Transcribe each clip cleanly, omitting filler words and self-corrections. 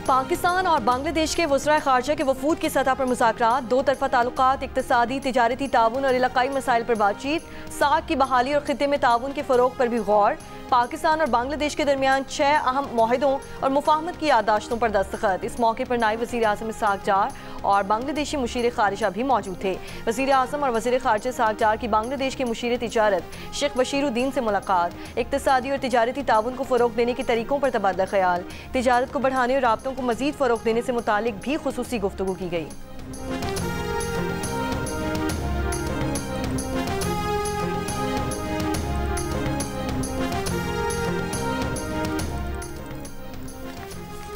पाकिस्तान और बांग्लादेश के वज़राए ख़ारजा के वफूद की सतह पर मुज़ाकरात, दो तरफ़ा ताल्लुकात, इक़्तिसादी तिजारती ताउन और इलाक़ाई मसाइल पर बातचीत, साख की बहाली और ख़ित्ते में ताउन के फ़रोग़ पर भी गौर। पाकिस्तान और बांग्लादेश के दरमियान 6 अहम मुआहदों और मुफ़ाहमत की याददाश्तों पर दस्तखत। इस मौके पर नायब वज़ीर आज़म इसहाक़ डार और बांग्लादेशी मुशीर ख़ारिजा भी मौजूद थे। वज़ीर आज़म और वज़ीर ख़ारिजा इसहाक़ डार की बांग्लादेश के मुशीर तिजारत शेख बशीरुद्दीन से मुलाकात, इक़्तिसादी और तिजारती ताउन को फ़रोग़ देने के तरीक़ों पर तबादला ख़याल, तिजारत को बढ़ाने और राब्तों को मज़ीद फ़रोग़ देने से मुतालिक भी ख़ुसूसी गुफ्तगू की गई।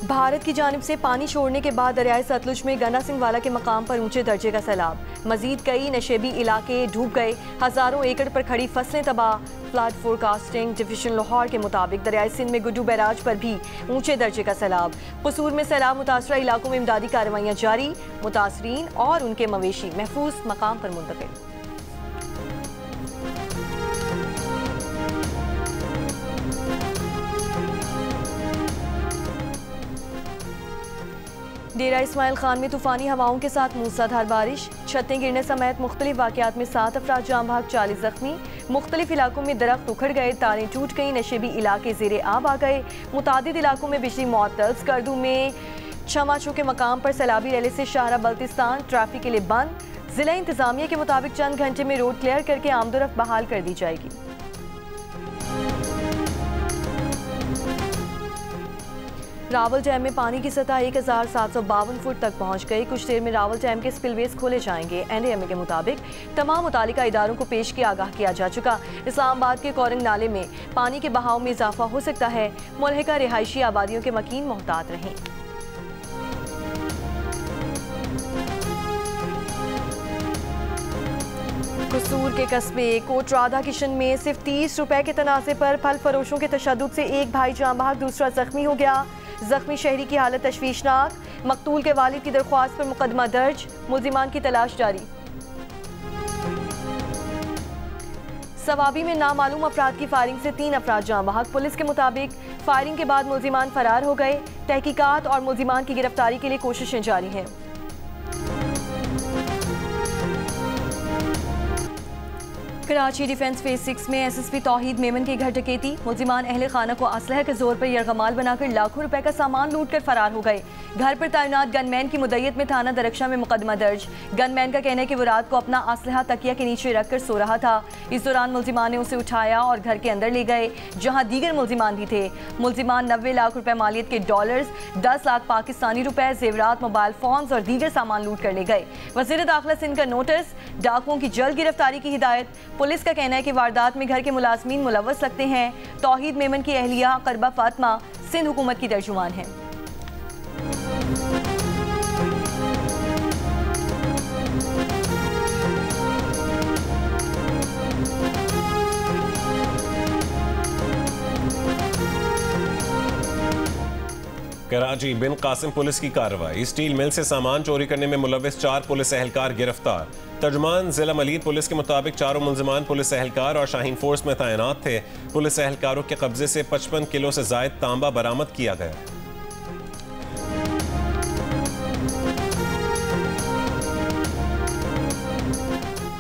भारत की जानिब से पानी छोड़ने के बाद दरियाए सतलुज में गंडा सिंह वाला के मकाम पर ऊंचे दर्जे का सैलाब, मजीद कई नशेबी इलाके डूब गए, हज़ारों एकड़ पर खड़ी फसलें तबाह। फ्लड फोरकास्टिंग डिवीजन लाहौर के मुताबिक दरियाए सिंध में गुड्डू बैराज पर भी ऊंचे दर्जे का सैलाब। कसूर में सैलाब मुतासरा इलाकों में इमदादी कार्रवाइयाँ जारी, मुतासरीन और उनके मवेशी महफूज मकाम पर मुंतकिल। डेरा इस्माइल खान में तूफानी हवाओं के साथ मूसलाधार बारिश, छतें गिरने समेत मुख्तलिफ वाक़यात में 7 अफराद जाँ बहक, 40 जख्मी। मुख्तलिफ इलाकों में दरख्त उखड़ गए, तारें टूट गई, नशेबी इलाके ज़ेरे आब आ गए। मुतादिद इलाकों में बिजली मुअत्तल। स्कर्दू में छमाचू के मकाम पर सैलाबी रैली से शाहरा बल्तिस्तान ट्रैफिक के लिए बंद। ज़िला इंतज़ामिया के मुताबिक चंद घंटे में रोड क्लियर करके आमदोरफ्त बहाल कर दी जाएगी। रावल डैम में पानी की सतह 1752 फुट तक पहुंच गई। कुछ देर में रावल डैम के स्पिलवेज खोले जाएंगे। NDMA के मुताबिक तमाम मुतालिका इदारों को पेश किया आगाह किया जा चुका। इस्लामाबाद के कोरंग नाले में पानी के बहाव में इजाफा हो सकता है। मुल्हिका रिहायशी आबादियों के मकीन मोहतात रहें। कसूर के कस्बे कोटराधा किशन में सिर्फ 30 रुपए के तनाज़े पर फल फरोशों के तशद्दुद से एक भाई जाँ बहक, दूसरा जख्मी हो गया। जख्मी शहरी की हालत तशवीशनाक, मकतूल के वालिद की दरख्वास्त पर मुकदमा दर्ज, मुल्जिमान की तलाश जारी। सवाबी में नामालूम अफराद की फायरिंग से 3 अफराद जाँ बहक। पुलिस के मुताबिक फायरिंग के बाद मुल्जिमान फरार हो गए। तहकीकात और मुल्जिमान की गिरफ्तारी के लिए कोशिशें जारी हैं। कराची डिफेंस फेज 6 में SSP तौहीद मेमन की घर डकैती, मुल्जिमान अहले खाना को असलह के जोर पर यरगमाल बनाकर लाखों रुपए का सामान लूट कर फरार हो गए। घर पर तैनात गनमैन की मुद्दत में थाना दरख्शा में मुकदमा दर्ज। गनमैन का कहना है कि वो रात को अपना असलहा तकिया के नीचे रखकर सो रहा था। इस दौरान मुल्जिमान ने उसे उठाया और घर के अंदर ले गए, जहाँ दीगर मुल्जिमान भी थे। मुल्जिमान 90 लाख रुपए मालियत के डॉलर्स, 10 लाख पाकिस्तानी रुपए, जेवरात, मोबाइल फोन्स और दीगर सामान लूट कर ले गए। वज़ीर दाखिला सिंध का नोटिस, डाकुओं की जल्द गिरफ्तारी की हिदायत। पुलिस का कहना है कि वारदात में घर के मुलाजमीन मुलव्वस लगते हैं। तौहीद मेमन की अहलिया करबा फातिमा सिंध हुकूमत की तर्जुमान है। कराची बिन कासिम पुलिस की कार्रवाई, स्टील मिल से सामान चोरी करने में मुलव्वस 4 पुलिस एहलकार गिरफ्तार। तर्जुमान जिला मलीद पुलिस के मुताबिक चारों मुल्जिमान पुलिस एहलकार और शाहीन फोर्स में तैनात थे। पुलिस एहलकारों के कब्जे से 55 किलो से जायद तांबा बरामद किया गया।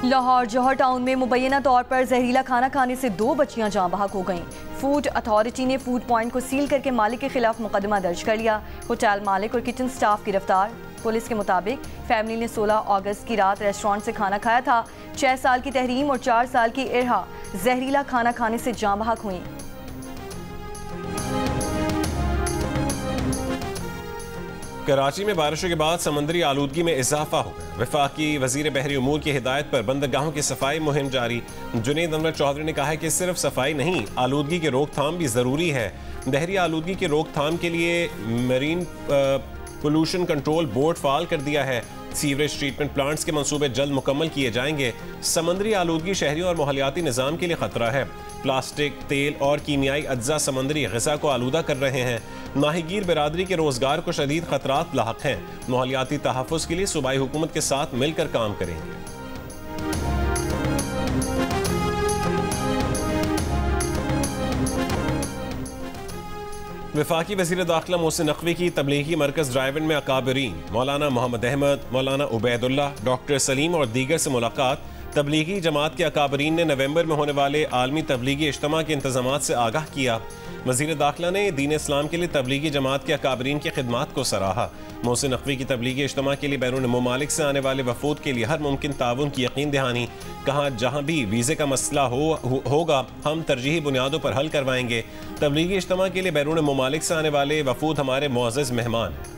लाहौर जौहर टाउन में मुबैना तौर पर जहरीला खाना खाने से 2 बच्चियां जाँ बहक हो गईं। फूड अथॉरिटी ने फूड पॉइंट को सील करके मालिक के खिलाफ मुकदमा दर्ज कर लिया। होटल मालिक और किचन स्टाफ गिरफ्तार। पुलिस के मुताबिक फैमिली ने 16 अगस्त की रात रेस्टोरेंट से खाना खाया था। 6 साल की तहरीम और 4 साल की इरहा जहरीला खाना खाने से जाँ बहक हुई। कराची में बारिशों के बाद समंदरी आलूदगी में इजाफा हो गया। वफाकी वजीर बहरी उमूर की हिदायत पर बंदरगाहों की सफाई मुहिम जारी। जुनैद अनवर चौधरी ने कहा है कि सिर्फ सफाई नहीं, आलूदगी की रोकथाम भी ज़रूरी है। बहरी आलूदगी की रोकथाम के लिए मरीन पोल्यूशन कंट्रोल बोर्ड फाल कर दिया है। सीवरेज ट्रीटमेंट प्लांट्स के मंसूबे जल्द मुकम्मल किए जाएंगे। समंदरी आलूदगी शहरियों और माहौलियाती निज़ाम के लिए खतरा है। प्लास्टिक, तेल और कीमियाई अज्जा समंदरी ग़िज़ा को आलूदा कर रहे हैं। माहीगीर बिरादरी के रोज़गार को शदीद खतरात लाहक हैं। माहौलियाती तहफ़्फ़ुज़ के लिए सूबाई हुकूमत के साथ मिलकर काम करेंगे। वफाकी वज़ीर दाखिला मोहसिन नकवी की तबलीगी मरकज़ ड्राइवन में अकाबरीन मौलाना मोहम्मद अहमद, मौलाना उबैदुल्ला, डॉक्टर सलीम और दीगर से मुलाकात। तबलीगी जमात के अकाबरीन ने नवंबर में होने वाले आलमी तबलीगी इज्तिमा के इंतजामात से आगाह किया। वज़ीर दाखिला ने दीन इस्लाम के लिए तबलीगी जमात के अकाबरीन की खिदमात को सराहा। मोहसिन नकवी की तबलीगी इज्तिमा के लिए बैरून ममालिक से आने वाले वफूद के लिए हर मुमकिन ताउन की यकीन दहानी। कहा, जहाँ भी वीज़े का मसला होगा हम तरजीही बुनियादों पर हल करवाएंगे। तबलीगी इज्तिमा के लिए बैरून ममालिक से आने वाले वफूद हमारे मुअज़्ज़ज़ मेहमान हैं।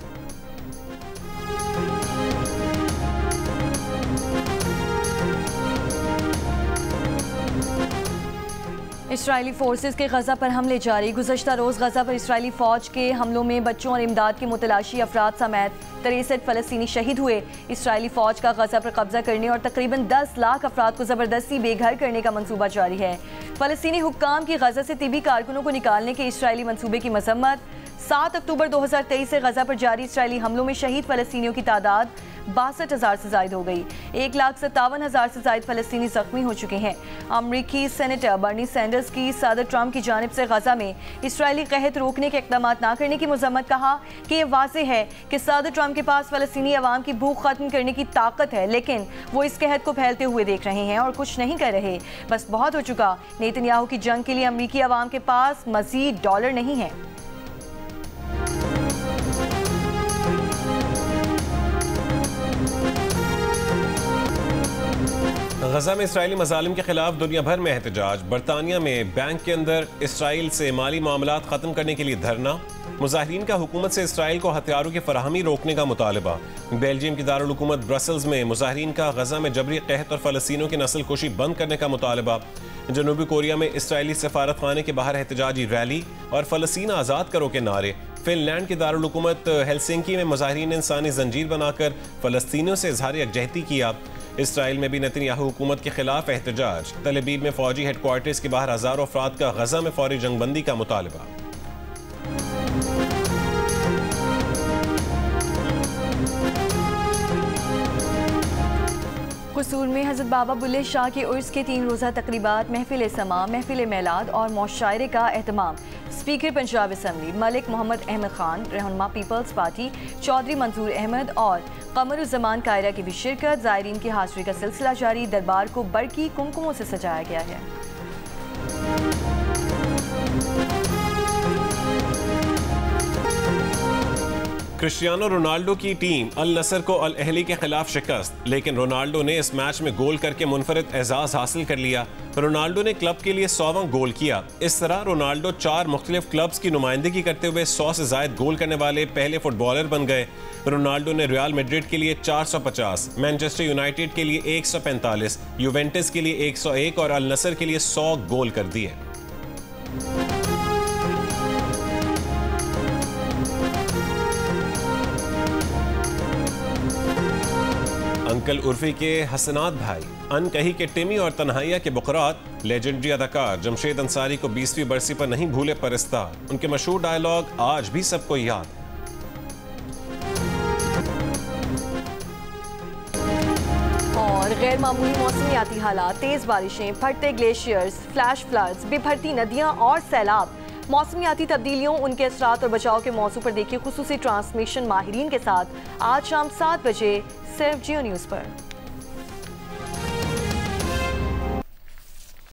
इसराइली फोर्सेस के गजा पर हमले जारी। गुज़श्ता रोज़ गजा पर इसराइली फ़ौज के हमलों में बच्चों और इमदाद के मुतलाशी अफराद समेत 63 फ़लस्तीनी शहीद हुए। इसराइली फ़ौज का गजा पर कब्जा करने और तकरीबन 10 लाख अफराद को ज़बरदस्ती बेघर करने का मंसूबा जारी है। फ़लस्तीनी हुक्काम की गजा से तिबी कारकुनों को निकालने के इसराइली मंसूबे की मजम्मत। 7 अक्टूबर 2023 से गजा पर जारी इसराइली हमलों में शहीद फ़लस्तीनियों की तादाद 62,000 से जायद हो गई। 1,57,000 से जायद फ़लस्तीनी जख्मी हो चुके हैं। अमरीकी सेनेटर बर्नी सैंडर्स की सदर ट्रंप की जानिब से गजा में इसराइली कहत रोकने के इक़दाम ना करने की मजम्मत। कहा कि यह वाज़ेह है कि सदर ट्रंप के पास फ़लस्तीनी अवाम की भूख खत्म करने की ताकत है, लेकिन वो इस कहत को फैलते हुए देख रहे हैं और कुछ नहीं कर रहे। बस बहुत हो चुका। नेतन्याहू की जंग के लिए अमरीकी अवाम के पास मज़ीद डॉलर नहीं है। गजा में इसराइली मज़ालिम के खिलाफ दुनिया भर में एहतजाज। बरतानिया में बैंक के अंदर इसराइल से माली मामलात ख़त्म करने के लिए धरना। मुजाहिरीन का हुकूमत से इसराइल को हथियारों की फराहमी रोकने का मुतालबा। बेल्जियम की दारुल हुकूमत ब्रसल्स में मुजाहिरीन का गजा में जबरी कहत और फ़लस्तीनियों की नस्ल कुशी बंद करने का मुतालबा। जनूबी कोरिया में इसराइली सफारत खाने के बाहर एहतजाजी रैली और फ़लस्तीन आज़ाद करो के नारे। फिनलैंड की दारुल हुकूमत हेलसिंकी में मुजाहिरीन ने इंसानी जंजीर बनाकर फ़लस्तीनियों से इजहार यकजहती किया। इसराइल में भी नेतन्याहू हुकूमत के खिलाफ एहतजाज। तल अवीव में फौजी हेडक्वार्टर्स के बाहर हज़ारों अफराद का गजा में फौरी जंगबंदी का मुतालबा। कसूर में हज़रत बाबा बुल्ले शाह के उर्स के 3 रोज़ा तकरीबात, महफिल समा, महफिल मेलाद और मुशायरे का एहतमाम। स्पीकर पंजाब असम्बली मलिक मोहम्मद अहमद खान, रहनुमा पीपल्स पार्टी चौधरी मंसूर अहमद और कमरुज़्ज़मान कायरा की भी शिरकत। ज़ायरीन की हाज़िरी का सिलसिला जारी। दरबार को बरकी कुमकुमों से सजाया गया है। क्रिस्टियानो रोनाल्डो की टीम अल नसर को अल अहली के खिलाफ शिकस्त, लेकिन रोनाल्डो ने इस मैच में गोल करके मुनफरिद एजाज हासिल कर लिया। रोनाल्डो ने क्लब के लिए 100वां गोल किया। इस तरह रोनाल्डो 4 मुख्तलिफ क्लब्स की नुमाइंदगी करते हुए 100 से ज्यादा गोल करने वाले पहले फुटबॉलर बन गए। रोनाल्डो ने रियल मैड्रिड के लिए 450, मैनचेस्टर यूनाइटेड के लिए 145, यूवेंटस के लिए 101 और अल नसर के लिए 100 गोल कर दिए। अंकल उर्फी के हसनात भाई, अनकही के टिमी और तन्हाइया के बुकरात, लेजेंडरी अदाकार जमशेद अंसारी को 20वीं बरसी पर नहीं भूले परस्तार। उनके मशहूर डायलॉग आज भी सबको याद। और गैर मामूली मौसमियाती हालात, तेज बारिशें, फटते ग्लेशियर्स, फ्लैश फ्लड्स, बिफरती नदियां और सैलाब। मौसमियाती तब्दीलियों, उनके असरात और बचाव के मौजू पर देखिए खुसूसी ट्रांसमिशन माहिरीन के साथ आज शाम 7 बजे सिर्फ जियो न्यूज़ पर।